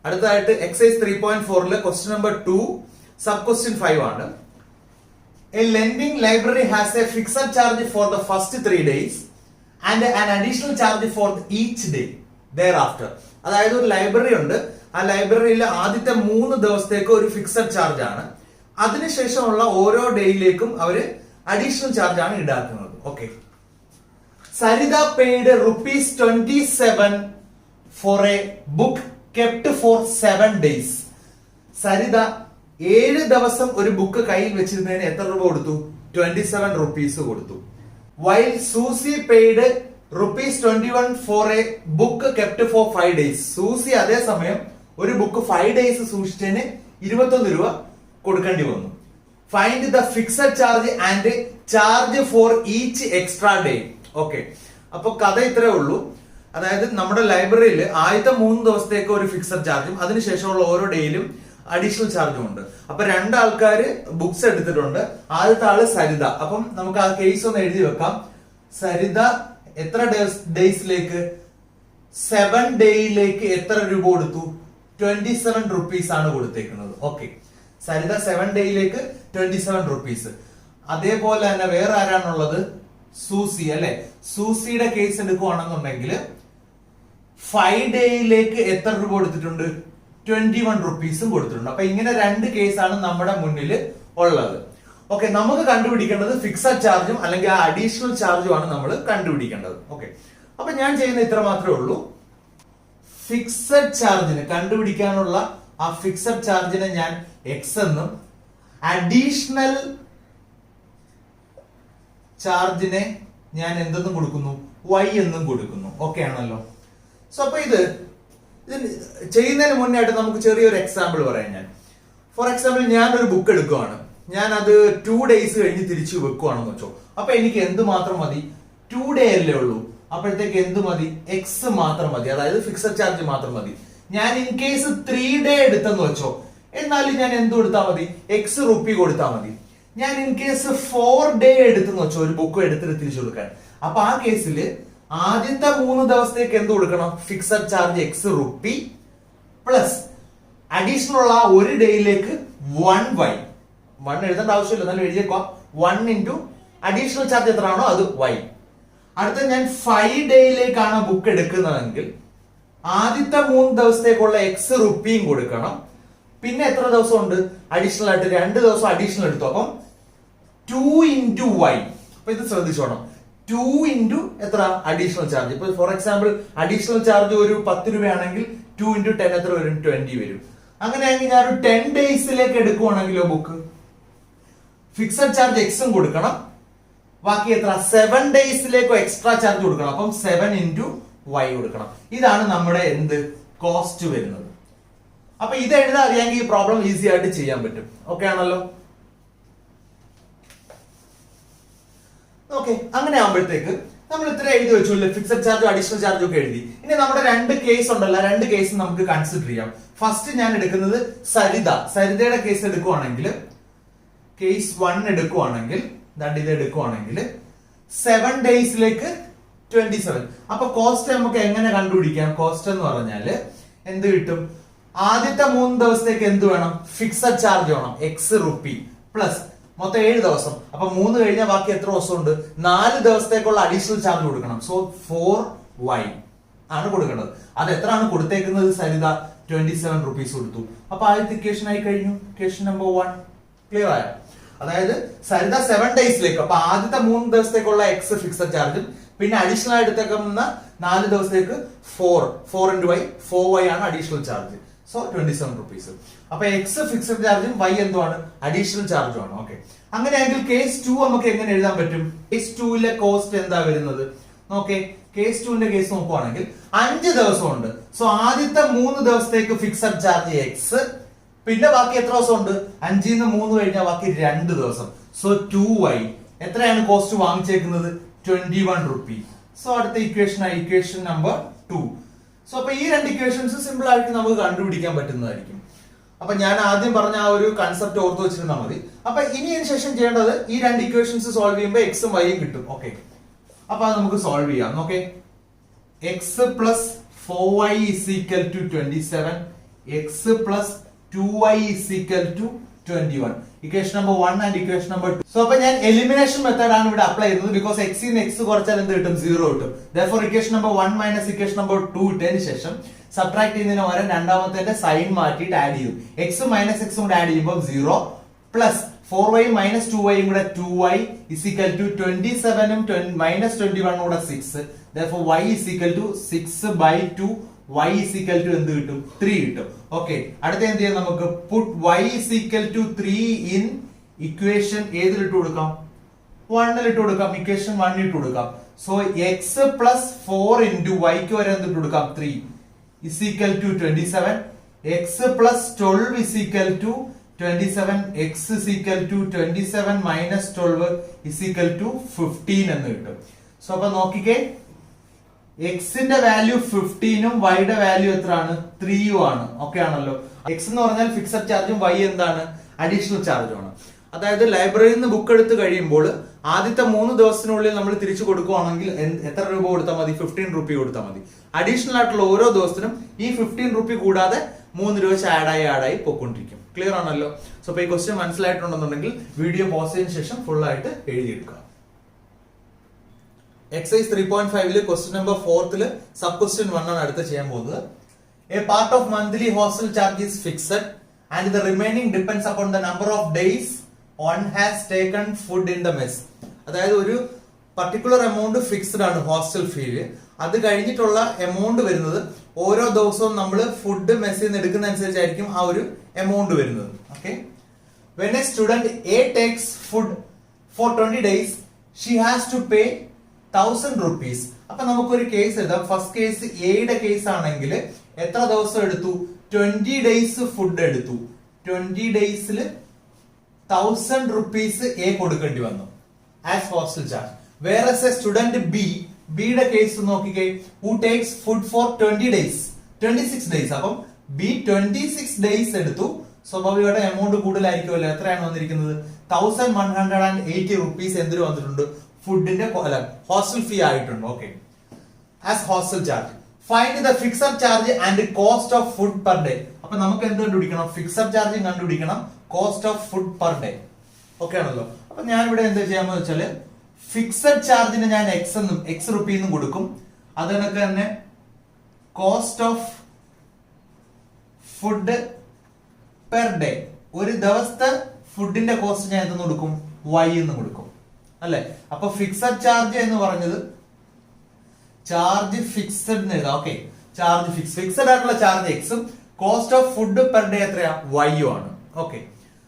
അടുത്തതായിട്ട് exercise 3.4 question number 2 sub question 5 ആണ്. A lending library has a fixed charge for the first 3 days and an additional charge for each day thereafter. അതായത് ഒരു library ഉണ്ട്, ആ ലൈബ്രറിയിൽ ആദ്യത്തെ 3 ദിവസത്തേക്ക് ഒരു ഫിക്സഡ് ചാർജ് ആണ്, അതിനുശേഷമുള്ള ഓരോ ഡേയിലേക്കും അവര് അഡീഷണൽ ചാർജ് ആണ് ഈടാക്കുന്നത്. Okay. Saritha paid ₹27 for a book kept for 7 days. Saritha 7 ദിവസം ഒരു ബുക്ക് കയ്യിൽ വെച്ചിരുന്നതിന് എത്ര രൂപ കൊടുത്തു? 27 rupees കൊടുത്തു. While Susie paid ₹21 for a book kept for 5 days. Susie അതേസമയം ഒരു ബുക്ക് 5 days സൂക്ഷിച്ചതിന് 21 രൂപ കൊടുക്കേണ്ടി വന്നു. Find the fixed charge and charge for each extra day. Okay, അപ്പൊ കഥ ഇത്രേ ഉള്ളൂ. അതായത് നമ്മുടെ ലൈബ്രറിയിൽ ആദ്യത്തെ 3 ദിവസത്തേക്ക് ഒരു ഫിക്സഡ് ചാർജും അതിനുശേഷമുള്ള ഓരോ ഡേയിലും അഡീഷണൽ ചാർജും ഉണ്ട്. അപ്പൊ 2 ആൾക്കാര് ബുക്സ് എടുത്തിട്ടുണ്ട്. ആദ്യത്തെ ആള് സരിത. അപ്പം നമുക്ക് ആ കേസ് ഒന്ന് എഴുതി വെക്കാം. സരിത എത്ര ഡേയ്സിലേക്ക്? 7 ഡേയിലേക്ക് എത്ര രൂപ കൊടുത്തു? 27 rupees ആണ് കൊടുത്തേക്കുന്നത്. Okay, Saritha 7 ഡേയിലേക്ക് 27 rupees. അതേപോലെ തന്നെ വേറെ ആരാണുള്ളത്? സൂസി അല്ലെ. സൂസിയുടെ കേസ് എടുക്കുവാണെന്നുണ്ടെങ്കിൽ 5 ഡേയിലേക്ക് എത്ര രൂപ കൊടുത്തിട്ടുണ്ട്? 21 rupees കൊടുത്തിട്ടുണ്ട്. അപ്പൊ ഇങ്ങനെ 2 കേസാണ് നമ്മുടെ മുന്നിൽ ഉള്ളത്. ഓക്കെ, നമുക്ക് കണ്ടുപിടിക്കേണ്ടത് ഫിക്സഡ് ചാർജും അല്ലെങ്കിൽ ആ അഡീഷണൽ ചാർജും ആണ് നമ്മൾ കണ്ടുപിടിക്കേണ്ടത്. ഓക്കെ, അപ്പൊ ഞാൻ ചെയ്യുന്ന ഇത്ര മാത്രമേ ഉള്ളൂ. ഫിക്സഡ് ചാർജിന് കണ്ടുപിടിക്കാനുള്ള ആ ഫിക്സഡ് ചാർജിനെ ഞാൻ എക്സ് എന്നും അഡീഷണൽ ചാർജിനെ ഞാൻ എന്തെന്നും കൊടുക്കുന്നു? വൈ എന്നും കൊടുക്കുന്നു. ഓക്കെ ആണല്ലോ. സോ അപ്പൊ ഇത് ചെയ്യുന്നതിന് മുന്നേ ആയിട്ട് നമുക്ക് ചെറിയൊരു എക്സാമ്പിൾ പറയാം. ഞാൻ ഫോർ എക്സാമ്പിൾ ഞാൻ ഒരു ബുക്ക് എടുക്കുവാണ്, ഞാൻ അത് 2 days കഴിഞ്ഞ് തിരിച്ചു വെക്കുവാണെന്ന് വെച്ചോ. അപ്പൊ എനിക്ക് എന്ത് മാത്രം മതി? 2 day അല്ലേ ഉള്ളൂ. അപ്പോഴത്തേക്ക് എന്ത് മതി? എക്സ് മാത്രം മതി, അതായത് ഫിക്സഡ് ചാർജ് മാത്രം മതി. ഞാൻ ഇൻ കേസ് 3 day എടുത്തെന്ന് വെച്ചോ, എന്നാലും ഞാൻ എന്ത് കൊടുത്താൽ മതി? എക്സ് റുപ്പി കൊടുത്താൽ മതി. ഞാൻ ഇൻ കേസ് 4 day എടുത്തെന്ന് വെച്ചോ, ഒരു ബുക്ക് എടുത്തിട്ട് തിരിച്ചു കൊടുക്കാൻ, അപ്പൊ ആ കേസിൽ ആദ്യത്തെ 3 ദിവസത്തേക്ക് എന്ത് കൊടുക്കണം? Fixed charge X rupee plus additional ഉള്ള ഒരു ഡേയിലേക്ക് 1y. 1 എഴുതേണ്ട ആവശ്യമില്ല, എന്നാലും എഴുതിയേക്കാം. 1 into അഡീഷണൽ ചാർജ് എത്രയാണോ അത് y. അടുത്ത ഞാൻ 5 ഡേയിലേക്കാണ് ബുക്ക് എടുക്കുന്നതെങ്കിൽ ആദ്യത്തെ 3 ദിവസത്തേക്കുള്ള എക്സ് റുപ്പിയും കൊടുക്കണം. പിന്നെ എത്ര ദിവസം ഉണ്ട്? അഡീഷണൽ ആയിട്ട് 2 ദിവസം അഡീഷണൽ എടുത്തു. അപ്പം 2 into y. അപ്പൊ ഇത് ശ്രദ്ധിച്ചോണം. 2 into എത്ര? Additional charge. ഇപ്പൊ ഫോർ എക്സാമ്പിൾ അഡീഷണൽ ചാർജ് ഒരു 10 രൂപയാണെങ്കിൽ 2 into 10 എത്ര വരും? 20 വരും. അങ്ങനെയാണെങ്കിൽ ഞാൻ ഒരു 10 ഡേയ്സിലേക്ക് എടുക്കുവാണെങ്കിലോ ബുക്ക്, ഫിക്സഡ് ചാർജ് എക്സും കൊടുക്കണം, ബാക്കി എത്ര? 7 ഡേയ്സിലേക്കോ എക്സ്ട്രാ ചാർജ് കൊടുക്കണം. അപ്പം 7 into y കൊടുക്കണം. ഇതാണ് നമ്മുടെ എന്ത് കോസ്റ്റ് വരുന്നത്. അപ്പൊ ഇത് എഴുതാൻ അറിയാമെങ്കിൽ ഈ പ്രോബ്ലം ഈസി ആയിട്ട് ചെയ്യാൻ പറ്റും. ഓക്കെ ആണല്ലോ. ഓക്കെ, അങ്ങനെ ആകുമ്പോഴത്തേക്ക് നമ്മൾ ഇത്ര എഴുതി വെച്ചു, ഫിക്സഡ് ചാർജും അഡീഷണൽ ചാർജും ഒക്കെ എഴുതി. ഇനി നമ്മുടെ 2 കേസ് ഉണ്ടല്ലോ, 2 കേസ് നമുക്ക് കൺസിഡർ ചെയ്യാം. ഫസ്റ്റ് ഞാൻ എടുക്കുന്നത് സരിതയുടെ കേസ് എടുക്കുവാണെങ്കിൽ, കേസ് 1 എടുക്കുവാണെങ്കിൽ, ഇത് എടുക്കുവാണെങ്കിൽ 7 ഡേയ്സിലേക്ക് 27. അപ്പൊ കോസ്റ്റ് നമുക്ക് എങ്ങനെ കണ്ടുപിടിക്കാം? കോസ്റ്റ് എന്ന് പറഞ്ഞാല് എന്ത് കിട്ടും? ആദ്യത്തെ 3 ദിവസത്തേക്ക് എന്ത് വേണം? ഫിക്സഡ് ചാർജ് വേണം, എക്സ് റുപ്പി പ്ലസ് മൊത്തം 7 ദിവസം. അപ്പൊ 3 കഴിഞ്ഞാൽ ബാക്കി എത്ര ദിവസം ഉണ്ട്? 4 ദിവസത്തേക്കുള്ള അഡീഷണൽ ചാർജ് കൊടുക്കണം. സോ 4y ആണ് കൊടുക്കേണ്ടത്. അത് എത്രയാണ് കൊടുത്തേക്കുന്നത്? സരിത 27 rupees കൊടുത്തു. അപ്പൊ ആദ്യത്തെ ഇക്വേഷൻ ആയി കഴിഞ്ഞു. ഇക്വേഷൻ നമ്പർ 1 ക്ലിയർ ആയോ? അതായത് സരിത 7 ഡേയ്സിലേക്ക്, അപ്പൊ ആദ്യത്തെ 3 ദിവസത്തേക്കുള്ള എക്സ് ഫിക്സഡ് ചാർജും പിന്നെ അഡീഷണൽ ആയിട്ട് എടുത്തേക്കുന്ന 4 ദിവസത്തേക്ക് 4 into y, 4y ആണ് അഡീഷണൽ ചാർജ്. So 27 rupees. അപ്പൊ എക്സ് ഫിക്സഡ് ചാർജും y എന്തുമാണ്? അഡീഷണൽ ചാർജും ആണ്. ഓക്കെ, അങ്ങനെയാണെങ്കിൽ കേസ് 2 നമുക്ക് എങ്ങനെ എഴുതാൻ പറ്റും? കേസ് 2ലെ കോസ്റ്റ് എന്താ വരുന്നത്? നോക്കേ, കേസ് 2ന്റെ കേസ് നോക്കുവാണെങ്കിൽ 5 ദിവസമുണ്ട്. സോ ആദ്യത്തെ 3 ദിവസത്തേക്ക് ഫിക്സഡ് ചാർജ് എക്സ്, പിന്നെ ബാക്കി എത്ര ദിവസം ഉണ്ട്? 5 ന്ന് 3 കഴിഞ്ഞാൽ ബാക്കി 2 ദിവസം. So 2y. എത്രയാണ് കോസ്റ്റ് വാങ്ങിച്ചേക്കുന്നത്? 21 rupees. സോ അടുത്ത ഇക്വേഷൻ ആയി ഇക്വേഷൻ നമ്പർ 2. സോ അപ്പൊ ഈ 2 ഇക്വേഷൻസ് സിമ്പിൾ ആയിട്ട് നമുക്ക് കണ്ടുപിടിക്കാൻ പറ്റുന്നതായിരിക്കും. അപ്പൊ ഞാൻ ആദ്യം പറഞ്ഞ ആ ഒരു കൺസെപ്റ്റ് ഓർത്ത് വെച്ചിരുന്നാൽ മതി. അപ്പൊ ഇനി അതിന് ശേഷം ചെയ്യേണ്ടത് ഈ 2 ഇക്വേഷൻസ് സോൾവ് ചെയ്യുമ്പോൾ എക്സും വൈയും കിട്ടും. ഓക്കെ, അപ്പൊ അത് നമുക്ക് സോൾവ് ചെയ്യാം. Okay, X plus 4y is equal to 27 x plus 2y is equal to 21. Equation number 1 and equation number 2. So അപ്പോൾ ഞാൻ elimination method ആണ് ഇവിടെ അപ്ലൈ ചെയ്യുന്നത് because x ന്ന് x കുറച്ചാൽ എന്ത് കിട്ടും 0 കിട്ടും. Therefore equation number 1 minus equation number 2 ഇട്ടതിന് ശേഷം സബ്ട്രാക്ട് ചെയ്യുന്നതിന് പകരം രണ്ടാമത്തെ സൈൻ മാറ്റിയിട്ട് ആഡ് ചെയ്യും. x minus x കൂടെ ആഡ് ചെയ്യുമ്പോൾ 0 plus 4y minus 2y കൂടെ 2y is equal to 27 ഉം minus 21 കൂടെ 6. Therefore y is equal to 6 by 2. Y is equal to എന്ത് കിട്ടും 3 കിട്ടും. ഓക്കെ, അടുത്ത എന്ത് ചെയ്യാം നമുക്ക് put y is equal to 3 in equation ഏതിൽ ഇട്ട് കൊടുക്കാം 1 ൽ ഇട്ട് കൊടുക്കാം. equation 1 ഇട്ട് കൊടുക്കാം. So x plus 4 into y ക്ക് വരെ എന്ത് ഇട്ട് കൊടുക്കാം 3 is equal to 27. x plus 12 is equal to 27. x is equal to 27 minus 12 is equal to 15 എന്ന് കിട്ടും. സോ അപ്പൊ നോക്കിക്കേ, x ന്റെ വാല്യൂ 15 ഉം y യുടെ വാല്യൂ എത്രയാണ് 3 ഉം ആണ്. ഓക്കെ ആണല്ലോ. x എന്ന് പറഞ്ഞാൽ ഫിക്സഡ് ചാർജും y എന്താണ് അഡീഷണൽ ചാർജും ആണ്. അതായത് ലൈബ്രറിയിൽ നിന്ന് ബുക്ക് എടുത്ത് കഴിയുമ്പോൾ ആദ്യത്തെ 3 ദിവസത്തിനുള്ളിൽ നമ്മൾ തിരിച്ചു കൊടുക്കുകയാണെങ്കിൽ എത്ര രൂപ കൊടുത്താൽ മതി 15 റുപ്പി കൊടുത്താൽ മതി. അഡീഷണൽ ആയിട്ടുള്ള ഓരോ ദിവസത്തിനും ഈ 15 റുപ്പി കൂടാതെ 3 രൂപ ആഡായി പോയിക്കൊണ്ടിരിക്കും. ക്ലിയർ ആണല്ലോ. സോ അപ്പൊ ഈ ക്വസ്റ്റ്യൻ മനസ്സിലായിട്ടുണ്ടെന്നുണ്ടെങ്കിൽ വീഡിയോ പോസ് ചെയ്തതിനു ശേഷം ഫുൾ ആയിട്ട് എഴുതിയെടുക്കുക. Exercise 3.5 question number 4 sub question 1 ആണ് അടുത്ത് ചെയ്യാൻ പോകുന്നത്. A part of monthly hostel charge is fixed and the remaining depends upon the number of days one has taken food in the mess. അതായത് ഒരു പർട്ടിക്കുലർ എമൗണ്ട് ഫിക്സ്ഡ് ആണ് hostel fee. അത് കഴിഞ്ഞിട്ടുള്ള amount വരുന്നത് ഓരോ ദിവസവും നമ്മൾ ഫുഡ് മെസ്സിൽ നിന്ന് എടുക്കുന്ന അനുസരിച്ചായിരിക്കും ആ ഒരു എമൗണ്ട് വരുന്നത്. Okay, when a student A takes food for 20 days she has to pay 1000 rupees. അപ്പൊ നമുക്കൊരു കേസ് എഴുതാം. ഫസ്റ്റ് കേസ് എയുടെ കേസ് ആണെങ്കിൽ എത്ര ദിവസം എടുത്തു 20 ഡേയ്സ് ഫുഡ് എടുത്തു. 20 ഡേയ്സിൽ 1000 rupees എ കൊടുക്കേണ്ടി വന്നു as hostel charge. Whereas a student ബിയുടെ കേസ് നോക്കിക്കേ, who takes food for 20 days 26 days. അപ്പം ബി 26 days എടുത്തു. സ്വാഭാവികമായിട്ട് എമൗണ്ട് കൂടുതലായിരിക്കുമല്ലോ. എത്രയാണ് വന്നിരിക്കുന്നത് 1180 rupees എന്തിനു വന്നിട്ടുണ്ട് ഫുഡിന്റെ ഹോസ്റ്റൽ ഫീ ആയിട്ടുണ്ട്. Okay, as hostel charge. Find the fixed charge and cost of food per day. അപ്പൊ നമുക്ക് എന്ത് കണ്ടുപിടിക്കണം ഫിക്സഡ് ചാർജും കണ്ടുപിടിക്കണം cost of food per day. Okay ആണല്ലോ. അപ്പൊ ഞാൻ ഇവിടെ എന്താ ചെയ്യാമെന്ന് വെച്ചാല് ഫിക്സഡ് ചാർജിന് ഞാൻ എക്സ് റുപ്പി എന്നും കൊടുക്കും. അത് കണക്ക് തന്നെ cost of food per day, ഒരു ദിവസത്തെ ഫുഡിന്റെ കോസ്റ്റ് ഞാൻ എന്തെന്ന് കൊടുക്കും y എന്ന് കൊടുക്കും അല്ലെ. അപ്പൊ ഫിക്സഡ് ചാർജ് എന്ന് പറഞ്ഞത് ചാർജ് ഫിക്സഡ് എന്ന് എഴുതാം. ഓക്കെ, ചാർജ് ഫിക്സഡ് ആയിട്ടുള്ള ചാർജ് എക്സും cost of food per day എത്രയാ y ആണ്. ഓക്കെ,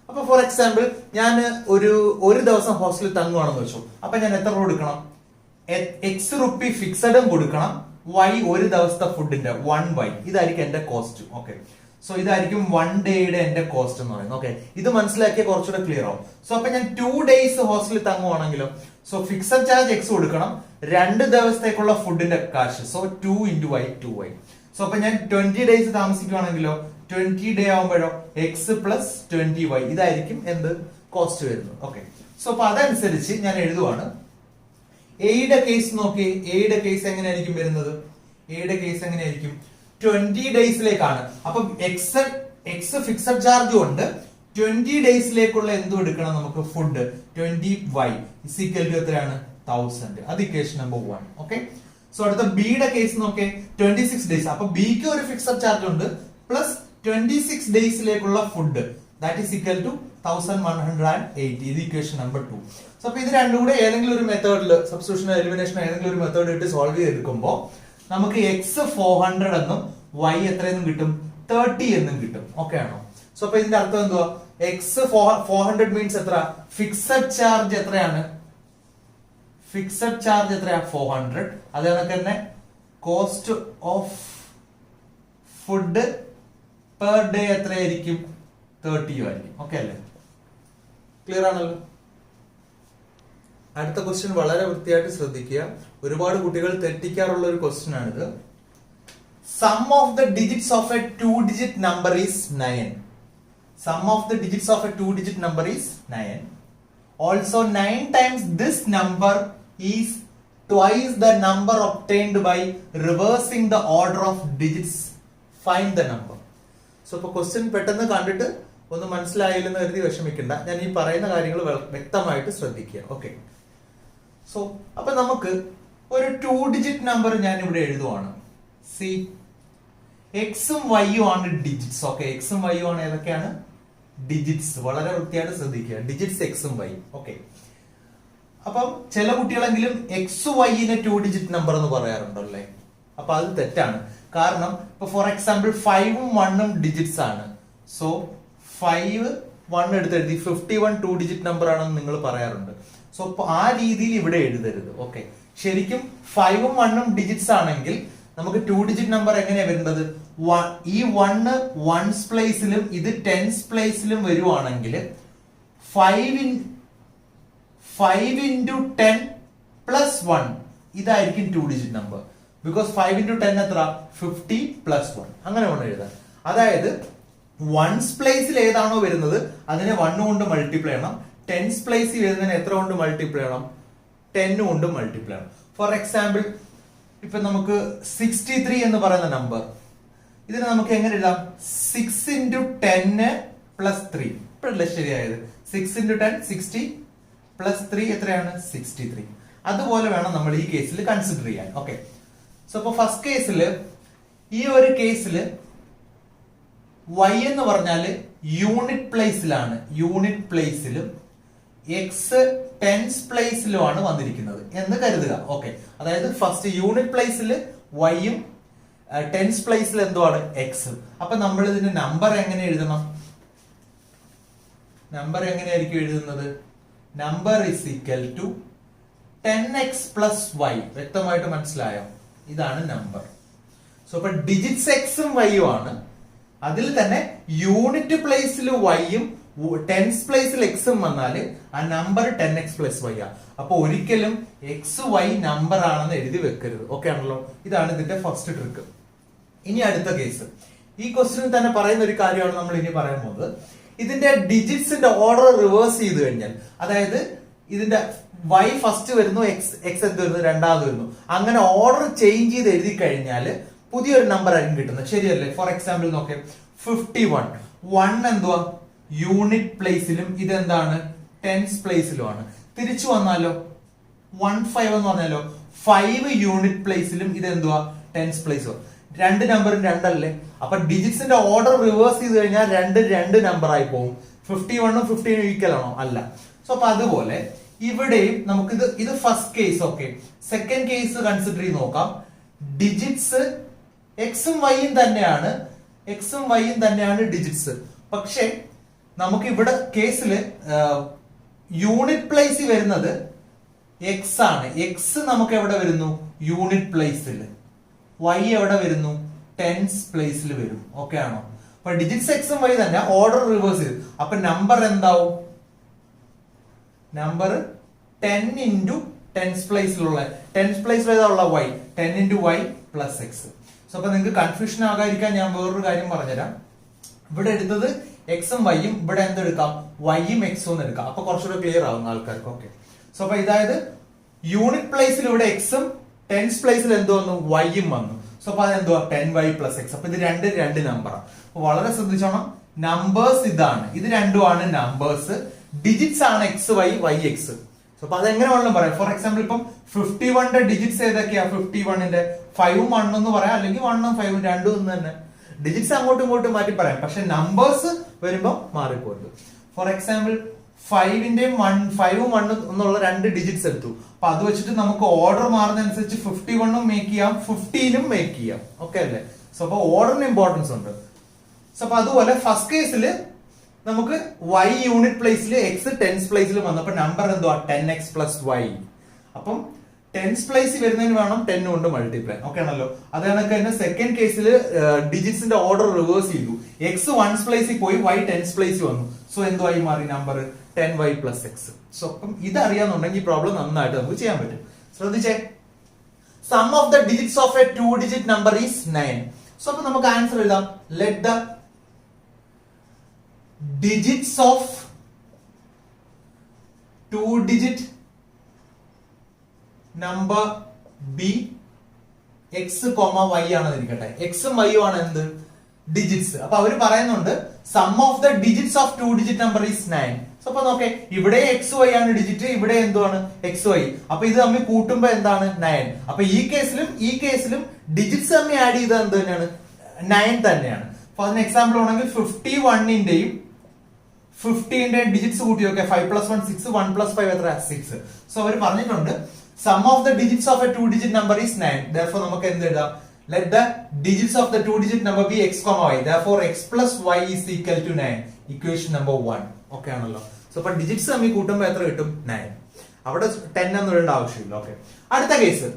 അപ്പൊ ഫോർ എക്സാമ്പിൾ ഞാൻ ഒരു ദിവസം ഹോസ്റ്റലിൽ തങ്ങുവാണെന്ന് വെച്ചു. അപ്പൊ ഞാൻ എത്ര കൊടുക്കണം എക്സ് റുപ്പി ഫിക്സഡും കൊടുക്കണം, y ഒരു ദിവസത്തെ ഫുഡിന്റെ 1y ഇതായിരിക്കും എന്റെ കോസ്റ്റ്. ഓക്കെ, സോ ഇതായിരിക്കും 1 ഡേയുടെ എന്റെ കോസ്റ്റ് എന്ന് പറയുന്നത്. ഓക്കെ, ഇത് മനസ്സിലാക്കിയ കുറച്ചുകൂടെ ക്ലിയർ ആവും. സോ അപ്പൊ ഞാൻ 2 ഡേയ്സ് ഹോസ്റ്റലിൽ തങ്ങുവാണെങ്കിലോ സോ ഫിക്സഡ് ചാർജ് എക്സ് കൊടുക്കണം, 2 ദിവസത്തേക്കുള്ള ഫുഡിന്റെ കാശ്. So 2 into y 2y. So അപ്പൊ ഞാൻ 20 ഡേയ്സ് താമസിക്കുവാണെങ്കിലോ 20 ഡേ ആവുമ്പോഴോ എക്സ് പ്ലസ് 20y ഇതായിരിക്കും എന്ത് കോസ്റ്റ് വരുന്നത്. ഓക്കെ, സോ അപ്പൊ അതനുസരിച്ച് ഞാൻ എഴുതുവാണ്. എയുടെ കേസ് നോക്കി, എയുടെ കേസ് എങ്ങനെയായിരിക്കും വരുന്നത്? എയുടെ കേസ് എങ്ങനെയായിരിക്കും 20 ഡേയ്സിലേക്കാണ്. അപ്പം എക്സ് ഫിക്സഡ് ചാർജും ഉണ്ട്, 20 ഡേയ്സിലേക്കുള്ള എന്തും എടുക്കണം നമുക്ക് food 20y is equal to എത്രയാണ് 1000. അത് ഇക്വേഷൻ നമ്പർ 1. ഓക്കെ, സോ അടുത്ത ബിയുടെ കേസ് നോക്കേ 26 ഡേയ്സ്. അപ്പൊ ബിക്ക് ഒരു ഫിക്സഡ് ചാർജ് ഉണ്ട് പ്ലസ് 26 ഡേയ്സിലേക്കുള്ള food that is equal to 1180. ഇത് ഇക്വേഷൻ നമ്പർ 2. സോ അപ്പൊ ഇത് രണ്ടും കൂടെ ഏതെങ്കിലും ഒരു മെത്തേഡിൽ സബ്സ്റ്റിറ്റ്യൂഷൻ എലിമിനേഷൻ ഏതെങ്കിലും ഒരു മെത്തേഡ് ഇട്ട് സോൾവ് ചെയ്തെടുക്കുമ്പോൾ നമുക്ക് എക്സ് 400 എന്നും y എത്രയെന്നും കിട്ടും 30 എന്നും കിട്ടും. ഓക്കെ ആണോ? സോ അപ്പൊ ഇതിന്റെ അർത്ഥം എന്തുവാ? എക്സ് 400 മീൻസ് എത്ര? ഫിക്സഡ് ചാർജ് എത്രയാണ്? ഫിക്സഡ് ചാർജ് എത്രയാ 400. അത് കണക്ക് തന്നെ cost of food per day എത്രയായിരിക്കും 30 ആയിരിക്കും. ഓക്കെ അല്ലേ? ക്ലിയർ ആണല്ലോ? അടുത്ത ക്വസ്റ്റ്യൻ വളരെ വൃത്തിയായിട്ട് ശ്രദ്ധിക്കുക. ഒരുപാട് കുട്ടികൾ തെറ്റിക്കാറുള്ള ഒരു ക്വസ്റ്റ്യൻ ആണിത്. Sum of the digits of a 2-digit number is 9. Sum of the digits of a 2-digit number is 9. Also 9 times this number is twice the number obtained by reversing the order of digits. Find the number. So ഇപ്പൊ question പെട്ടെന്ന് കണ്ടിട്ട് ഒന്ന് മനസ്സിലായില്ലെന്ന് കരുതി വിഷമിക്കണ്ട. ഞാൻ ഈ പറയുന്ന കാര്യങ്ങൾ വ്യക്തമായിട്ട് ശ്രദ്ധിക്കുക. ഓക്കെ, സോ അപ്പൊ നമുക്ക് ഒരു 2 ഡിജിറ്റ് നമ്പർ ഞാൻ ഇവിടെ എഴുതുവാണ്. സി, എക്സും വൈയും ആണ് ഡിജിറ്റ്സ്. ഓക്കെ, എക്സും വൈയും ആണ് ഏതൊക്കെയാണ് ഡിജിറ്റ്സ്. വളരെ വൃത്തിയായിട്ട് ശ്രദ്ധിക്കുക, ഡിജിറ്റ്സ് എക്സും വൈയും. ഓക്കെ, അപ്പം ചില കുട്ടികളെങ്കിലും എക്സ് വൈനെ 2 ഡിജിറ്റ് നമ്പർ എന്ന് പറയാറുണ്ടല്ലേ. അപ്പൊ അത് തെറ്റാണ്. കാരണം ഇപ്പൊ ഫോർ എക്സാമ്പിൾ 5ഉം 1ഉം ഡിജിറ്റ്സ് ആണ്. സോ 5 1 എടുത്ത് എഴുതി 51 2 ഡിജിറ്റ് നമ്പർ ആണെന്ന് നിങ്ങൾ പറയാറുണ്ട്. സോ ആ രീതിയിൽ ഇവിടെ എഴുതരുത്. ഓക്കെ, ശരിക്കും 5ഉം 1ഉം ഡിജിറ്റ്സ് ആണെങ്കിൽ നമുക്ക് 2 ഡിജിറ്റ് നമ്പർ എങ്ങനെയാ വരുന്നത്? ഈ 1 1's പ്ലേസിലും ഇത് 10's പ്ലേസിലും വരുവാണെങ്കിൽ 5 into 10 plus 1 ഇതായിരിക്കും 2 ഡിജിറ്റ് നമ്പർ. ബിക്കോസ് 5 into 10 എത്ര? 50 plus 1. അങ്ങനെ വേണം എഴുതാൻ. അതായത് 1's പ്ലേസിൽ ഏതാണോ വരുന്നത് അതിനെ 1 കൊണ്ട് മൾട്ടിപ്ലൈ ചെയ്യണം. 10's പ്ലേസിൽ വരുന്നതിന് എത്ര കൊണ്ട് മൾട്ടിപ്ലൈ ചെയ്യണം? 10 കൊണ്ട് മൾട്ടിപ്ലൈ ചെയ്യണം. ഫോർ എക്സാമ്പിൾ ഇപ്പൊ നമുക്ക് 63 എന്ന് പറയുന്ന നമ്പർ, ഇതിനെ നമുക്ക് എങ്ങനെ എഴുതാം? 6 into 10 plus 3. ഇപ്പോഴല്ലേ ശരിയായത്? 6 into 10 60 plus 3 എത്രയാണ്? 63. അതുപോലെ വേണം നമ്മൾ ഈ കേസിൽ കൺസിഡർ ചെയ്യാൻ. ഓക്കെ, സോ അപ്പൊ ഫസ്റ്റ് കേസിൽ ഈ ഒരു കേസിൽ y എന്ന് പറഞ്ഞാല് യൂണിറ്റ് പ്ലേസിലാണ്. യൂണിറ്റ് പ്ലേസിലും എക്സ് 10's പ്ലേസിലുമാണ് വന്നിരിക്കുന്നത് എന്ന് കരുതുക. ഓക്കെ, അതായത് ഫസ്റ്റ് യൂണിറ്റ് പ്ലേസിൽ വൈയും 10's പ്ലേസിൽ എന്തുവാണ്? എക്സ്. അപ്പൊ നമ്മൾ ഇതിന്റെ നമ്പർ എങ്ങനെ എഴുതണം? നമ്പർ എങ്ങനെയായിരിക്കും എഴുതുന്നത്? Number is equal to 10x plus y. വ്യക്തമായിട്ട് മനസ്സിലായോ? ഇതാണ് നമ്പർ. സോ അപ്പൊ ഡിജിറ്റ്സ് എക്സും വൈയും ആണ്. അതിൽ തന്നെ യൂണിറ്റ് പ്ലേസിൽ വൈയും 10's പ്ലേസിൽ എക്സും വന്നാല് ആ നമ്പർ 10x plus y ആ. അപ്പൊ ഒരിക്കലും എക്സ് വൈ നമ്പർ ആണെന്ന് എഴുതി വെക്കരുത്. ഓക്കെ ആണല്ലോ? ഇതാണ് ഇതിന്റെ ഫസ്റ്റ് ട്രിക്ക്. ഇനി അടുത്ത കേസ്, ഈ ക്വസ്റ്റ്യനിൽ തന്നെ പറയുന്ന ഒരു കാര്യമാണ് നമ്മൾ ഇനി പറയാൻ പോകുന്നത്. ഇതിന്റെ ഡിജിറ്റ്സിന്റെ ഓർഡർ റിവേഴ്സ് ചെയ്ത് കഴിഞ്ഞാൽ, അതായത് ഇതിന്റെ y ഫസ്റ്റ് വരുന്നു, എക്സ് എന്ത് വരുന്നു? രണ്ടാമത് വരുന്നു. അങ്ങനെ ഓർഡർ ചേഞ്ച് ചെയ്ത് എഴുതി കഴിഞ്ഞാൽ പുതിയൊരു നമ്പർ ആയിരിക്കും കിട്ടുന്നത്. ശരിയല്ലേ? ഫോർ എക്സാമ്പിൾ നോക്കേ, 51 1 എന്തുവാ? യൂണിറ്റ് പ്ലേസിലും ഇതെന്താണ്? 10's പ്ലേസിലുമാണ്. തിരിച്ചു വന്നാലോ 15 എന്ന് പറഞ്ഞാലോ 5 യൂണിറ്റ് പ്ലേസിലും ഇതെന്തുവാ? 10's പ്ലേസിലും. രണ്ട് നമ്പറും രണ്ടല്ലേ? അപ്പൊ ഡിജിറ്റ്സിന്റെ ഓർഡർ റിവേഴ്സ് ചെയ്ത് കഴിഞ്ഞാൽ രണ്ട് നമ്പർ ആയി പോകും. 51ഉം 15ഉം ഈക്വൽ ആണോ? അല്ല. സോ അപ്പൊ അതുപോലെ ഇവിടെയും നമുക്ക് ഇത് first case. Okay, second case consider ചെയ്ത് നോക്കാം. ഡിജിറ്റ്സ് എക്സും വൈയും തന്നെയാണ്. എക്സും വൈയും തന്നെയാണ് ഡിജിറ്റ്സ്. പക്ഷെ നമുക്ക് ഇവിടെ കേസില് യൂണിറ്റ് പ്ലേസിൽ വരുന്നത് എക്സ് ആണ്. എക്സ് നമുക്ക് എവിടെ വരുന്നു? യൂണിറ്റ് പ്ലേസിൽ. വൈ എവിടെ വരുന്നു? 10's പ്ലേസിൽ വരും. ഓക്കെ ആണോ? അപ്പൊ ഡിജിറ്റ്സ് എക്സും വൈ തന്നെ, ഓർഡർ റിവേഴ്സ് ചെയ്തു. അപ്പൊ നമ്പർ എന്താവും? നമ്പർ 10 into 10's പ്ലേസിലുള്ള 10's പ്ലേസിൽ ഏതാ Y? 10 into y plus x. So അപ്പൊ നിങ്ങൾക്ക് കൺഫ്യൂഷൻ ആകാതിരിക്കാൻ ഞാൻ വേറൊരു കാര്യം പറഞ്ഞുതരാം. ഇവിടെ എടുത്തത് എക്സും വൈയും, ഇവിടെ എന്തെടുക്കാം? വൈയും എക്സും എന്ന് എടുക്കാം. അപ്പൊ കുറച്ചുകൂടെ ക്ലിയർ ആവും ആൾക്കാർക്ക്. ഓക്കെ, സോ അപ്പൊ ഇതായത് യൂണിറ്റ് പ്ലേസിൽ ഇവിടെ എക്സും 10's പ്ലേസിൽ എന്ത് വന്നു? വൈയും വന്നു. സോ അപ്പൊ അതെന്തുവാ? 10y plus x. അപ്പൊ ഇത് രണ്ട് നമ്പറാണ്. അപ്പൊ വളരെ ശ്രദ്ധിച്ചോണം. നമ്പേഴ്സ് ഇതാണ്, ഇത് രണ്ടുമാണ് നമ്പേഴ്സ്. ഡിജിറ്റ്സ് ആണ് X Y, Y X. So അപ്പൊ അതെങ്ങനെ വേണമെങ്കിലും പറയാം. ഫോർ എക്സാമ്പിൾ ഇപ്പം 51ന്റെ ഡിജിറ്റ്സ് ഏതൊക്കെയാ? 51ന്റെ 5ഉം 1 എന്ന് പറയാം, അല്ലെങ്കിൽ 1ഉം 5ഉം രണ്ടും എന്ന് തന്നെ. ഡിജിറ്റ്സ് അങ്ങോട്ടും ഇങ്ങോട്ടും മാറ്റി പറയാം, പക്ഷെ നമ്പേഴ്സ് വരുമ്പോൾ മാറിപ്പോരുത്. ഫോർ എക്സാമ്പിൾ 5ന്റെയും 5ഉം 1ഉം എന്നുള്ള രണ്ട് ഡിജിറ്റ്സ് എടുത്തു. അപ്പൊ അത് വെച്ചിട്ട് നമുക്ക് ഓർഡർ മാറുന്നതനുസരിച്ച് 51ഉം മേക്ക് ചെയ്യാം, 15ഉം മേക്ക് ചെയ്യാം. ഓക്കെ അല്ലേ? സോ അപ്പൊ ഓർഡറിന് ഇമ്പോർട്ടൻസ് ഉണ്ട്. സോ അപ്പൊ അതുപോലെ ഫസ്റ്റ് കേസിൽ നമുക്ക് y യൂണിറ്റ് പ്ലേസിൽ എക്സ് 10's പ്ലേസിൽ വന്നു. അപ്പൊ നമ്പർ എന്തുവാ? 10x plus y. അപ്പം 10's പ്ലേസിൽ വരുന്നതിന് വേണം 10 കൊണ്ട് മൾട്ടിപ്ലൈ. ഓക്കെ ആണല്ലോ? അത് കണക്ക് തന്നെ സെക്കൻഡ് കേസിൽ ഡിജിറ്റ്സിന്റെ ഓർഡർ റിവേഴ്സ് ചെയ്തു. എക്സ് 1's പ്ലേസിൽ പോയി, y 10's പ്ലേസിൽ വന്നു. സോ എന്തുവായി മാറി? Number 10y plus x. So അപ്പം ഇതറിയാന്നുണ്ടെങ്കിൽ ഈ പ്രോബ്ലം നന്നായിട്ട് നമുക്ക് ചെയ്യാൻ പറ്റും. ശ്രദ്ധിച്ചേ, sum of the digits of a 2 digit number is 9. So അപ്പൊ നമുക്ക് ആൻസർ എഴുതാം. Let the digits of 2 digit number b x, y ആണെന്ന് ഇരിക്കട്ടെ. എക്സും വൈയും ആണ് എന്ത്? ഡിജിറ്റ്സ്. അപ്പൊ അവര് പറയുന്നുണ്ട് sum of the digits of 2 digit number is 9. So അപ്പൊ നോക്കേ, ഇവിടെ എക്സ് വൈ ആണ് ഡിജിറ്റ്, ഇവിടെ എന്തുവാണ് എക്സ് വൈ. അപ്പൊ ഇത് തമ്മിൽ കൂട്ടുമ്പോ എന്താണ് 9. അപ്പൊ ഈ കേസിലും ഡിജിറ്റ്സ് തമ്മിൽ ആഡ് ചെയ്താൽ എന്ത് തന്നെയാണ് 9 തന്നെയാണ്. അപ്പൊ അതിന് എക്സാമ്പിൾ ആണെങ്കിൽ 51ന്റെയും 50ന്റെയും ഡിജിറ്റ്സ് കൂട്ടി നോക്കിയാൽ 5 + 1 6, 1 + 5 എത്ര 6. സോ അവർ പറഞ്ഞിട്ടുണ്ട് sum of the digits of a 2 digit number is 9. therefore നമുക്ക് എന്ത് എഴുതാം, let the digits of the 2 digit number be x, y. therefore x plus y is equal to 9. equation number 1. Okay ആണല്ലോ. So അപ്പൊ digits തമ്മിൽ കൂട്ടുമ്പോൾ എത്ര കിട്ടും 9. അവിടെ 10 എന്ന് എഴുതേണ്ട ആവശ്യമില്ല. ഓക്കെ, അടുത്ത case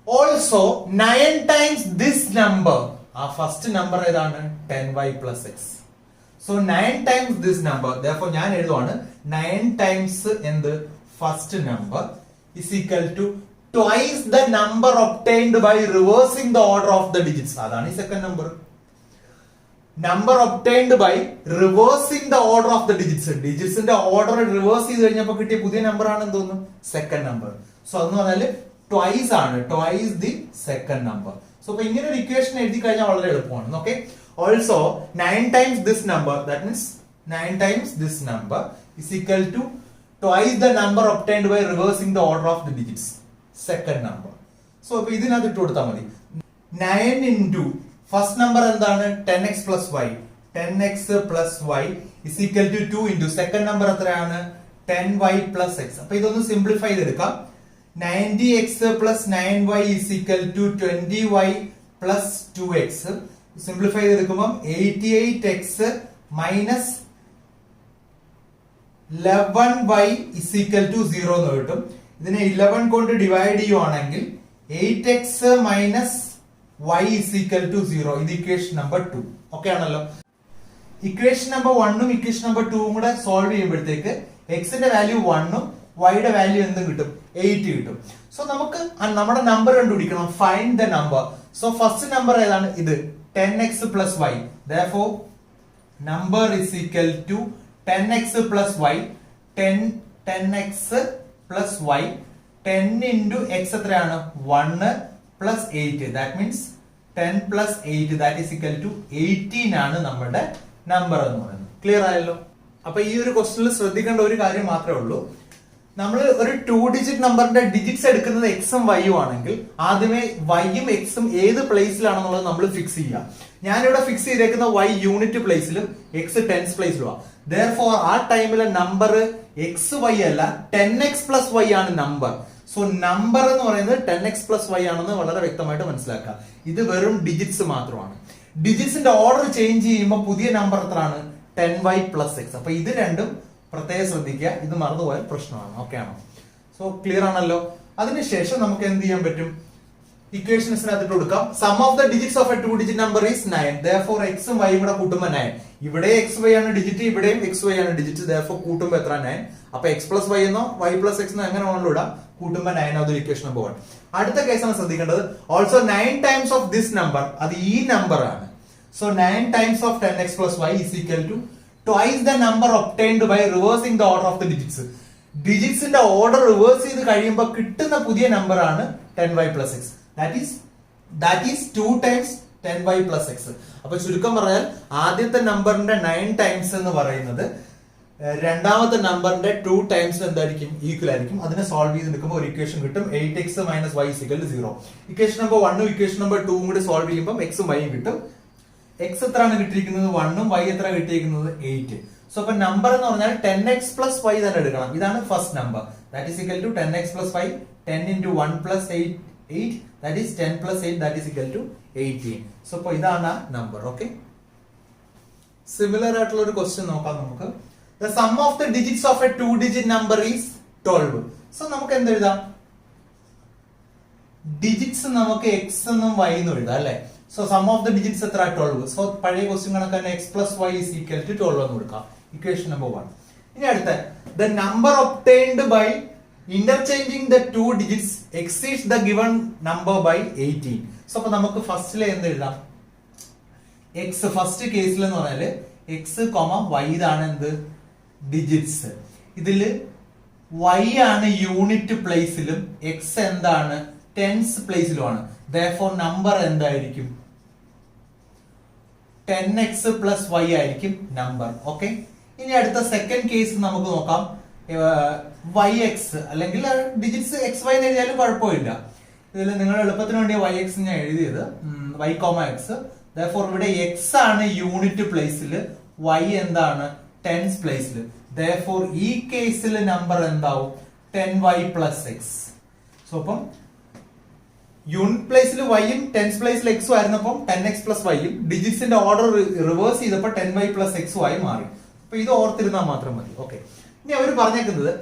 also 9 times this number. ആ ഫസ്റ്റ് നമ്പർ ഏതാണ് 10y plus x. So 9 times this number. therefore ഞാൻ എഴുതുവാണ് 9 ടൈംസ് എന്ത് first number is equal to twice the number obtained by reversing the order of the digits. അതാണ് ഈ second number. Number obtained by reversing the order of the digits. ഡിജിറ്റ്സിന്റെ order reverse ചെയ്ത് കഴിഞ്ഞപ്പോൾ കിട്ടിയ പുതിയ number ആണ് എന്തോന്നു സെക്കൻഡ് നമ്പർ. സോ അതെന്ന് പറഞ്ഞാല് ട്വൈസ് ആണ്, twice the second number. So അപ്പൊ ഇങ്ങനെ ഒരു ഇക്വേഷൻ എഴുതി കഴിഞ്ഞാൽ വളരെ എളുപ്പമാണ്. Okay, also 9 times this number, that means 9 times this number is equal to twice the number obtained by reversing the order of the digits. Second number. So അപ്പൊ ഇതിനകത്ത് ഇട്ട് കൊടുത്താൽ മതി. 9 into ഫസ്റ്റ് നമ്പർ എന്താണ് 10x plus y. 10x plus y is equal to 2 into second number എത്രയാണ് 10y plus x. അപ്പൊ ഇതൊന്ന് simplify ചെയ്തെടുക്കാം. 90x plus 9y is equal to 20y plus 2x. Simplify ചെയ്തെടുക്കുമ്പോൾ 88x minus 11y is equal to 0 എന്ന് കിട്ടും. ഇതിനെ 11 കൊണ്ട് divide ചെയ്യുവാണെങ്കിൽ 8x minus y is equal to 0. ഇത് ഇക്വേഷൻ നമ്പർ 2. ഓക്കെ ആണല്ലോ. ഇക്വേഷൻ നമ്പർ 1ഉം ഇക്വേഷൻ നമ്പർ 2ഉം കൂടെ സോൾവ് ചെയ്യുമ്പോഴത്തേക്ക് എക്സിന്റെ വാല്യൂ 1ഉം വൈയുടെ വാല്യൂ എന്തും കിട്ടും 8 കിട്ടും. സോ നമുക്ക് നമ്മുടെ നമ്പർ കണ്ടുപിടിക്കണം. Find the number. So first number ഏതാണ് ഇത് 10x plus y. therefore number is equal to 10x plus y. 10x plus y. 10 into x എത്രയാണ് 1 plus 8. that means 10 plus 8 that is equal to 18 ആണ് നമ്മുടെ number എന്ന് പറയുന്നത്. Clear ആയല്ലോ. അപ്പൊ ഈ ഒരു ക്വസ്റ്റനിൽ ശ്രദ്ധിക്കേണ്ട ഒരു കാര്യം മാത്രമേ ഉള്ളൂ. നമ്മൾ ഒരു 2 ഡിജിറ്റ് നമ്പറിന്റെ ഡിജിറ്റ്സ് എടുക്കുന്നത് എക്സും വൈയും ആണെങ്കിൽ ആദ്യമേ വൈയും എക്സും ഏത് പ്ലേസിലാണെന്നുള്ളത് നമ്മൾ ഫിക്സ് ചെയ്യുക. ഞാനിവിടെ ഫിക്സ് ചെയ്തേക്കുന്ന വൈ യൂണിറ്റ് പ്ലേസിലും എക്സ് ടെൻസ് പ്ലേസിലുമാണ്. therefore ആ ടൈമിലെ നമ്പർ എക്സ് വൈ അല്ല 10x plus y ആണ് നമ്പർ. സോ നമ്പർ എന്ന് പറയുന്നത് 10x plus y ആണെന്ന് വളരെ വ്യക്തമായിട്ട് മനസ്സിലാക്കുക. ഇത് വെറും ഡിജിറ്റ്സ് മാത്രമാണ്. ഡിജിറ്റ്സിന്റെ ഓർഡർ ചേഞ്ച് ചെയ്യുമ്പോൾ പുതിയ നമ്പർ എത്രയാണ് 10y plus x. അപ്പൊ ഇത് രണ്ടും പ്രത്യേകം ശ്രദ്ധിക്കുക. ഇത് മറന്നുപോയാൽ പ്രശ്നമാണ്. ഓക്കെ ആണോ? സോ ക്ലിയർ ആണല്ലോ. അതിനുശേഷം നമുക്ക് എന്ത് ചെയ്യാൻ പറ്റും, ഇക്വേഷൻസിനകത്ത് കൊടുക്കാം. Sum of the digits of a 2 digit number is 9. therefore എക്സും വൈയും കൂടെ കൂട്ടുമ്പോൾ 9. ഇവിടെ എക്സ് വൈ ആണ് ഡിജിറ്റ്, ഇവിടെയും എക്സ് വൈ ആണ് ഡിജിറ്റ്. therefore കൂട്ടുമ്പോൾ എത്ര 9. അപ്പൊ എക്സ് പ്ലസ് വൈ എന്നോ വൈ പ്ലസ് എക്സ് എന്നോ എങ്ങനെ വേണമെങ്കിലും ഇടാം. കൂട്ടുമ്പോൾ 9 അതൊരു ഇക്വേഷൻ നമ്പർ 1. അടുത്ത കേസാണ് ശ്രദ്ധിക്കേണ്ടത്. Also 9 times of this number, അത് ഈ നമ്പർ ആണ്. So 9 times of 10x plus y is equal to twice the number obtained by reversing the order of the digits. ഡിജിറ്റ്സിന്റെ ഓർഡർ റിവേഴ്സ് ചെയ്ത് കഴിയുമ്പോൾ കിട്ടുന്ന പുതിയ നമ്പർ ആണ് 10y plus x. that is 2 times 10y plus x. അപ്പൊ ചുരുക്കം പറഞ്ഞാൽ ആദ്യത്തെ നമ്പറിന്റെ 9 ടൈംസ് എന്ന് പറയുന്നത് രണ്ടാമത്തെ നമ്പറിന്റെ 2 ടൈംസ് എന്തായിരിക്കും ഈക്വൽ ആയിരിക്കും. അതിനെ സോൾവ് ചെയ്ത് നിൽക്കുമ്പോൾ ഒരു ഇക്വേഷൻ കിട്ടും 8x minus y is equal to 0. Equation number 1ഉം ഇക്വേഷൻ നമ്പർ 2ഉം കൂടി സോൾവ് ചെയ്യുമ്പോൾ എക്സും വൈയും കിട്ടും. എക്സ് എത്രയാണ് കിട്ടിയിരിക്കുന്നത് 1ഉം വൈ എത്ര കിട്ടിയിരിക്കുന്നത് 8. സോ അപ്പൊ നമ്പർ എന്ന് പറഞ്ഞാൽ 10x plus y തന്നെ എടുക്കണം. ഇതാണ് first number. that is equal to 10x plus y. 10 into 1 plus 8 that is 10 plus 8 that is equal to 18. So അപ്പൊ ഇതാണ് നമ്പർ. ഓക്കെ, സിമിലർ ആയിട്ടുള്ള ഒരു ക്വസ്റ്റ്യൻ നോക്കാം നമുക്ക്. the sum of the digits of a 2 digit number is 12. So നമുക്ക് എന്ത് എഴുതാം, digits നമുക്ക് എക്സ് എന്നും വൈ എന്നും എഴുതാം അല്ലെ. So sum of the digits എത്ര 12. സോ പഴയ ക്വസ്റ്റ്യൻ കണക്ക് തന്നെ X plus Y is equal to 12 എന്ന് കൊടുക്കാം. Equation number 1. ഇനി അടുത്ത the number obtained by interchanging the 2 digits exceeds the given number by 18. So അപ്പൊ നമുക്ക് ഫസ്റ്റിലെ എന്ത് എഴുതാം, എക്സ് ഫസ്റ്റ് കേസിൽ എന്ന് പറഞ്ഞാല് എക്സ് കോമ വൈ ഇതാണ് എന്ത് ഡിജിറ്റ്സ്. ഇതില് വൈ ആണ് യൂണിറ്റ് പ്ലേസിലും എക്സ് എന്താണ് ടെൻസ് പ്ലേസിലുമാണ്. therefore നമ്പർ എന്തായിരിക്കും 10x പ്ലസ് y ആയിരിക്കും നമ്പർ. ഓക്കെ, ഇനി അടുത്ത സെക്കൻഡ് കേസ് നമുക്ക് നോക്കാം. yx അല്ലെങ്കിൽ ഡിജിറ്റ്സ് എക്സ് വൈ എന്ന് എഴുതിയാലും കുഴപ്പമില്ല. ഇതിൽ നിങ്ങൾ എളുപ്പത്തിന് വേണ്ടി yx ഞാൻ എഴുതിയത് y, x. therefore ഇവിടെ x ആണ് യൂണിറ്റ് പ്ലേസിൽ, y എന്താണ് ടെൻസ് പ്ലേസിൽ. therefore ഈ കേസിൽ നമ്പർ എന്താവും 10y പ്ലസ് എക്സ്. സോ അപ്പം യൂണിറ്റ് പ്ലേസിൽ വൈയും ടെൻസ് പ്ലേസിൽ എക്സും ആയിരുന്നപ്പം 10x പ്ലസ് വൈയും ഡിജിറ്റ്സിന്റെ ഓർഡർ റിവേഴ്സ് ചെയ്തപ്പോൾ 10y പ്ലസ് എക്സും ആയി മാറി. അപ്പൊ ഇത് ഓർത്തിരുന്നാൽ മാത്രം മതി. ഓക്കെ, ഇനി അവർ പറഞ്ഞേക്കുന്നത്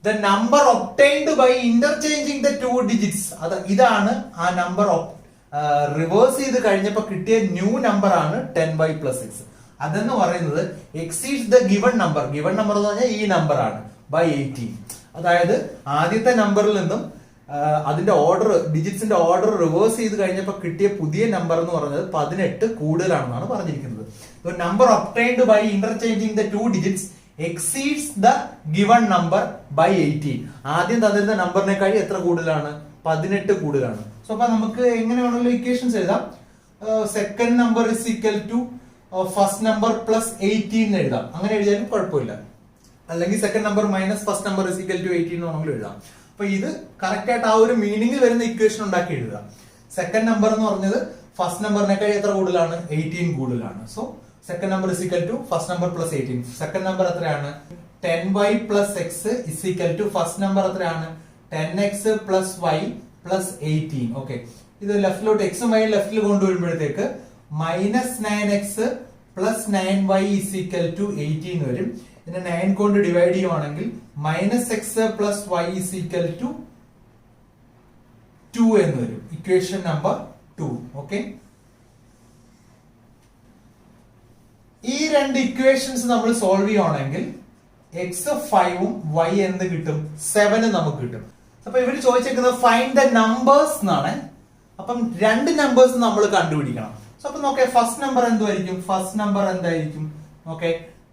the number obtained by interchanging the two digits. ഇതാണ് ആ നമ്പർ റിവേഴ്സ് ചെയ്ത് കഴിഞ്ഞപ്പോൾ കിട്ടിയ ന്യൂ നമ്പർ ആണ് 10y പ്ലസ് എക്സ്. അതെന്ന് പറയുന്നത് exceeds the given number. Given number എന്ന് പറഞ്ഞാൽ ഈ നമ്പർ ആണ് ബൈ 18. അതായത് ആദ്യത്തെ നമ്പറിൽ നിന്നും അതിന്റെ ഓർഡർ ഡിജിറ്റ്സിന്റെ ഓർഡർ റിവേഴ്സ് ചെയ്ത് കഴിഞ്ഞപ്പോൾ കിട്ടിയ പുതിയ നമ്പർ എന്ന് പറഞ്ഞത് 18 കൂടുതലാണെന്നാണ് പറഞ്ഞിരിക്കുന്നത്. Number obtained by interchanging the two digits exceeds the given number by 18. ആദ്യം തന്നിരുന്ന നമ്പറിനേക്കാൾ എത്ര കൂടുതലാണ് 18 കൂടുതലാണ്. സോ അപ്പൊ നമുക്ക് എങ്ങനെ വേണമെങ്കിലും ഇക്വേഷൻസ് എഴുതാം. Second number is equal to first number plus 18 എഴുതാം. അങ്ങനെ എഴുതിയാലും കുഴപ്പമില്ല. അല്ലെങ്കിൽ second number minus first number is equal to 18 വേണമെങ്കിലും എഴുതാം. അപ്പൊ ഇത് കറക്റ്റ് ആയിട്ട് ആ ഒരു മീനിങ്ങിൽ വരുന്ന ഇക്വേഷൻ ഉണ്ടാക്കി എഴുതുക. സെക്കൻഡ് നമ്പർ എന്ന് പറഞ്ഞത് ഫസ്റ്റ് നമ്പറിനേക്കാൾ എത്ര കൂടുതലാണ് 18 കൂടുതലാണ്. So second number is equal to first number plus 18. second number എത്രയാണ് 10y plus x is equal to first number എത്രയാണ് 10x plus y plus 18. Okay, ഇത് ലെഫ്റ്റിലോട്ട് എക്സും വൈ ലെഫ്റ്റിൽ കൊണ്ടുവരുമ്പോഴത്തേക്ക് -9x plus 9y is equal to 18 വരും. ഇതിനെ 9 കൊണ്ട് divide ചെയ്യുവാണെങ്കിൽ -x plus y is equal to 2 എന്ന് വരും. Equation number 2. ഓക്കെ, ഈ രണ്ട് ഇക്വേഷൻസ് നമ്മൾ സോൾവ് ചെയ്യുവാണെങ്കിൽ എക്സ് 5ഉം y എന്ത് കിട്ടും 7 നമുക്ക് കിട്ടും. അപ്പൊ ഇവര് ചോദിച്ചേക്കുന്നത് ഫൈൻഡ് ദ നമ്പേഴ്സ് എന്നാണ്. അപ്പം രണ്ട് നമ്പേഴ്സ് നമ്മൾ കണ്ടുപിടിക്കണം. സോ അപ്പൊ നോക്കേ, ഫസ്റ്റ് നമ്പർ എന്തുമായിരിക്കും? ഫസ്റ്റ് നമ്പർ എന്തായിരിക്കും? Okay,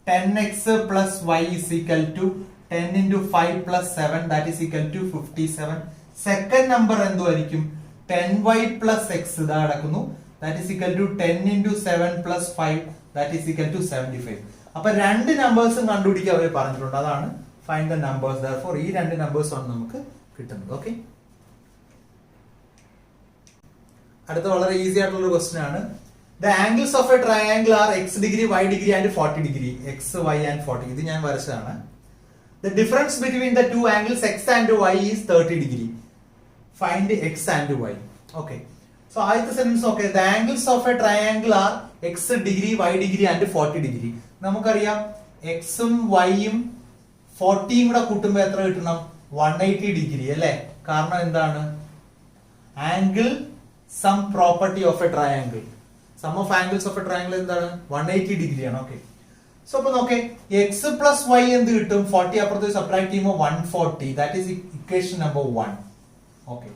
10x plus y is equal to 10 into 5 plus 7 that is equal to 57. Second number എന്തുമായിരിക്കും? 10y plus x ഇതാ കിടക്കുന്നു, that is equal to 10 into 7 plus 5 that is equal to 75. അപ്പൊ രണ്ട് നമ്പേഴ്സും കണ്ടുപിടിക്കാൻ അവർ പറഞ്ഞിട്ടുണ്ട്. അതാണ് find the numbers. therefore ഈ രണ്ട് നമ്പേഴ്സ് ആണ് നമുക്ക് കിട്ടുന്നത്. ഓക്കെ, അടുത്ത വളരെ ഈസി ആയിട്ടുള്ള ഒരു ക്വസ്റ്റ്യൻ ആണ്. The angles of a triangle are x degree y degree and 40 degree. x y and 40 ഇത് ഞാൻ വരച്ചതാണ്. The difference between the two angles x and y is 30 degree. Find x and y. Okay, so ആദ്യത്തെ sentence okay, the angles of a triangle are x degree y degree and 40 degree. നമുക്കറിയാം എക്സും വൈയും 40യും കൂടെ കൂട്ടുമ്പോൾ എത്ര കിട്ടണം 180 degree അല്ലെ? കാരണം എന്താണ്? Angle sum property of a triangle, sum of angles of a triangle എന്താണ് 180 ഡിഗ്രിയാണ്. ഓക്കെ, സോ അപ്പൊ നോക്കേ, എക്സ് പ്ലസ് വൈ എന്ത് കിട്ടും? 40 അപ്പുറത്ത് സബ്ട്രാക്ട് ചെയ്യുമ്പോൾ 140. That is equation number 1. Okay,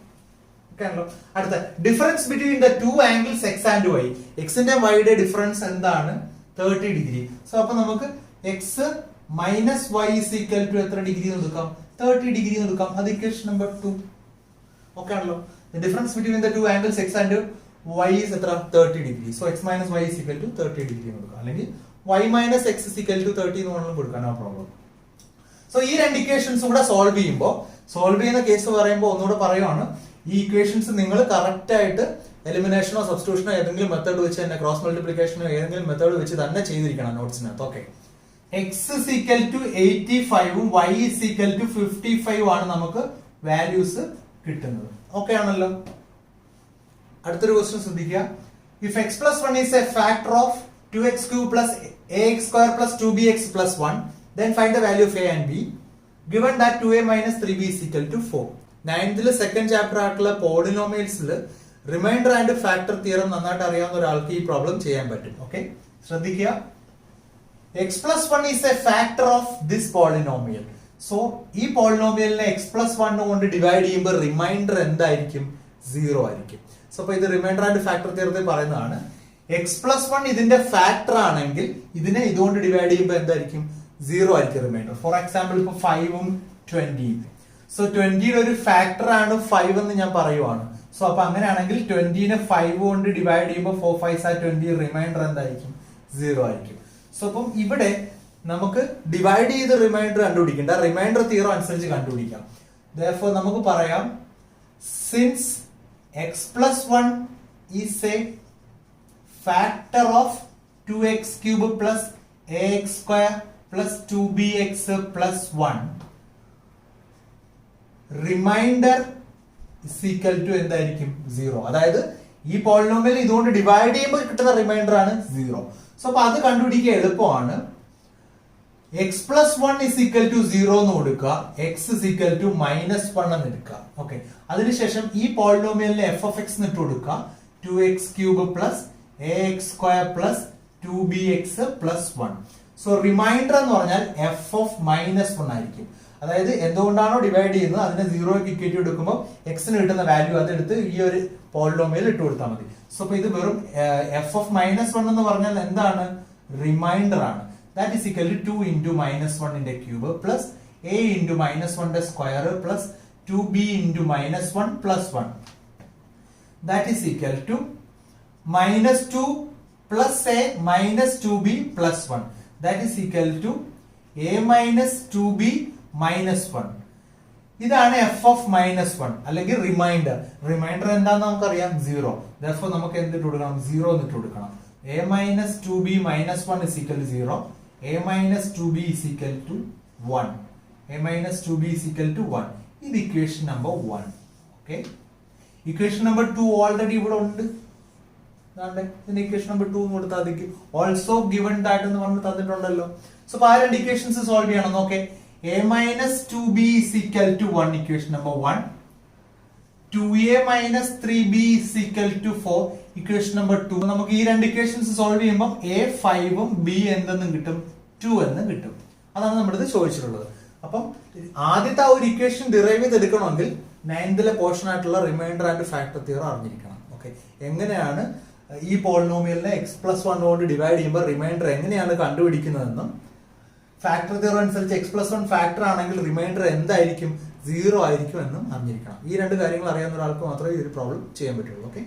അടുത്ത difference between the two angles x and y. എക്സിന്റെ വൈയുടെ ഡിഫറൻസ് എന്താണ് 30 ഡിഗ്രി. സോ അപ്പൊ നമുക്ക് x minus y is equal to എത്ര ഡിഗ്രി എടുക്കാം? 30 ഡിഗ്രി എടുക്കാം. അത് ഇക്വേഷൻ നമ്പർ 2. ഓക്കെ ആണല്ലോ. The difference between the two angles x and y is എത്ര 30 degree. So x minus y is equal to 30 degree എന്ന് കൊടുക്കാം. അല്ലെങ്കിൽ Y minus X is equal to 30 എന്ന് വേണമെങ്കിലും കൊടുക്കാൻ, നോ പ്രോബ്ലം. സോ ഈ രണ്ട് ഇക്വേഷൻസും കൂടെ സോൾവ് ചെയ്യുമ്പോൾ, സോൾവ് ചെയ്യുന്ന കേസ് പറയുമ്പോൾ ഒന്നുകൂടെ പറയുവാണ്, ഈ ഇക്വേഷൻസ് നിങ്ങൾ കറക്റ്റ് ആയിട്ട് എലിമിനേഷനോ സബ്സ്റ്റിറ്റ്യൂഷനോ ഏതെങ്കിലും മെത്തേഡ് വെച്ച് തന്നെ, ക്രോസ് മൾട്ടിപ്ലിക്കേഷനോ ഏതെങ്കിലും മെത്തേഡ് വെച്ച് തന്നെ ചെയ്തിരിക്കണം നോട്ട്സിനകത്ത്. Okay, x is equal to 85ഉം വൈ ഇസ് ഈക്വൽ ടു 55 ആണ് നമുക്ക് വാല്യൂസ് കിട്ടുന്നത്. ഓക്കെ ആണല്ലോ. അടുത്തൊരു ക്വസ്റ്റ്യൻ ശ്രദ്ധിക്കുക. If X plus 1 is A factor of 2x³ plus ax² plus 2bx plus 1 then find the value of a and b given that 2a minus 3b is equal to 4. 9th second chapter ആയിട്ടുള്ള പോളിനോമിയൽസിൽ reminder and factor theorem നന്നായിട്ട് അറിയാവുന്ന ഒരാൾക്ക് ഈ problem ചെയ്യാൻ പറ്റും. Okay, ശ്രദ്ധിക്കുക. x plus 1 is a factor of this polynomial. So ഈ പോളിനോമിയലിനെ x plus 1 കൊണ്ട് ഡിവൈഡ് ചെയ്യുമ്പോൾ റിമൈൻഡർ എന്തായിരിക്കും? 0 ആയിരിക്കും. സോ അപ്പൊ ഇത് റിമൈൻഡർ ആൻഡ് ഫാക്ടർ തിയറത്തിൽ പറയുന്നതാണ്. x plus 1 ഇതിന്റെ ഫാക്ടർ ആണെങ്കിൽ ഇതിനെ ഇതുകൊണ്ട് ഡിവൈഡ് ചെയ്യുമ്പോൾ എന്തായിരിക്കും? 0 ആയിരിക്കും റിമൈൻഡർ. ഫോർ എക്സാമ്പിൾ ഇപ്പൊ 5ഉം 20. സോ 20യുടെ ഒരു ഫാക്ടർ ആണ് 5 എന്ന് ഞാൻ പറയുവാണ്. സോ അപ്പൊ അങ്ങനെയാണെങ്കിൽ 20നെ 5 കൊണ്ട് ഡിവൈഡ് ചെയ്യുമ്പോൾ 4 5s are 20, റിമൈൻഡർ എന്തായിരിക്കും 0 ആയിരിക്കും. സോ അപ്പം ഇവിടെ നമുക്ക് ഡിവൈഡ് ചെയ്ത് റിമൈൻഡർ കണ്ടുപിടിക്കേണ്ട, റിമൈൻഡർ തിയറം അനുസരിച്ച് കണ്ടുപിടിക്കാം. therefore നമുക്ക് പറയാം since x plus 1 is a factor of 2x cube plus ax square plus 2bx plus 1, remainder is equal to എന്തായിരിക്കും 0. അതായത് ഈ പോളിനോമിയൽ ഇതുകൊണ്ട് ഡിവൈഡ് ചെയ്യുമ്പോൾ കിട്ടുന്ന റിമൈൻഡർ ആണ് 0. സോ അപ്പൊ അത് കണ്ടുപിടിക്കാൻ എളുപ്പമാണ്. X plus 1 is equal to 0 എന്ന് കൊടുക്കുക, എക്സ് is equal to -1 എന്ന് എടുക്കുക. ഓക്കെ, അതിനുശേഷം ഈ പോളിനോമിയലിനെ എഫ് ഓഫ് എക്സ് ഇട്ട് കൊടുക്കുക, 2x cube plus ax square plus 2bx plus 1. So reminder എന്ന് പറഞ്ഞാൽ എഫ് ഓഫ് -1 ആയിരിക്കും. അതായത് എന്തുകൊണ്ടാണോ ഡിവൈഡ് ചെയ്യുന്നത് അതിനെ 0ക്ക് ഇക്വേറ്റ് എടുക്കുമ്പോൾ എക്സിന് കിട്ടുന്ന വാല്യൂ അതെടുത്ത് ഈ ഒരു പോളിനോമിയൽ ഇട്ട് കൊടുത്താൽ മതി. സോ അപ്പൊ ഇത് വെറും എഫ് ഓഫ് -1 എന്ന് പറഞ്ഞാൽ എന്താണ്? റിമൈൻഡർ ആണ്. That is equal to 2 into -1 ന്റെ ക്യൂബ് പ്ലസ് a into -1 ന്റെ square plus 2b into -1 plus 1. That is equal to -2 plus a minus 2b plus 1. That is equal to a minus 2b minus 1. ഇതാണ് F of -1 അല്ലെങ്കിൽ reminder. Reminder എന്താണെന്ന് നമുക്കറിയാം 0. therefore നമുക്ക് എന്തിട്ട് കൊടുക്കണം? 0 എന്നിട്ട് കൊടുക്കണം. a minus 2b minus 1 is equal to 0. a minus 2b is equal to 1. a minus 2b is equal to 1. ഇത് equation number 1. Okay, equation number 2 already ഇവിടെ ഉണ്ട്. ഇക്വേഷൻ നമ്പർ 2 കൊടുത്താൽ ഓൾസോ ഗിവൺ ദാറ്റ് എന്ന് പറഞ്ഞ് തന്നിട്ടുണ്ടല്ലോ. സോ ആ രണ്ട് equations solve ചെയ്യണം. നോക്കെ, a minus 2b is equal to 1, equation number 1. 2a minus 3b is equal to 4, equation number 2. നമുക്ക് ഈ രണ്ട് ഇക്വേഷൻസ് സോൾവ് ചെയ്യുമ്പോൾ a 5 ഉം b എന്തെന്നും കിട്ടും? 2 എന്നും കിട്ടും. അതാണ് നമ്മുടെ ഇത് ചോദിച്ചിട്ടുള്ളത്. അപ്പം ആദ്യത്തെ ആ ഒരു ഇക്വേഷൻ ഡിറൈവ് ചെയ്തെടുക്കണമെങ്കിൽ 9th പോർഷൻ ആയിട്ടുള്ള റിമൈൻഡർ ആൻഡ് ഫാക്ടർ തിയറം അറിഞ്ഞിരിക്കണം. ഓക്കെ, എങ്ങനെയാണ് ഈ പോളിനോമിയലിനെ x plus 1 കൊണ്ട് ഡിവൈഡ് ചെയ്യുമ്പോൾ റിമൈൻഡർ എങ്ങനെയാണ് കണ്ടുപിടിക്കുന്നതെന്നും, ഫാക്ടർ തിയറം അനുസരിച്ച് x plus 1 ഫാക്ടർ ആണെങ്കിൽ റിമൈൻഡർ എന്തായിരിക്കും? 0 ആയിരിക്കും എന്നും അറിഞ്ഞിരിക്കണം. ഈ രണ്ട് കാര്യങ്ങൾ അറിയാവുന്ന ഒരാൾക്ക് മാത്രമേ ഈ ഒരു പ്രോബ്ലം ചെയ്യാൻ പറ്റുള്ളൂ. ഓക്കെ.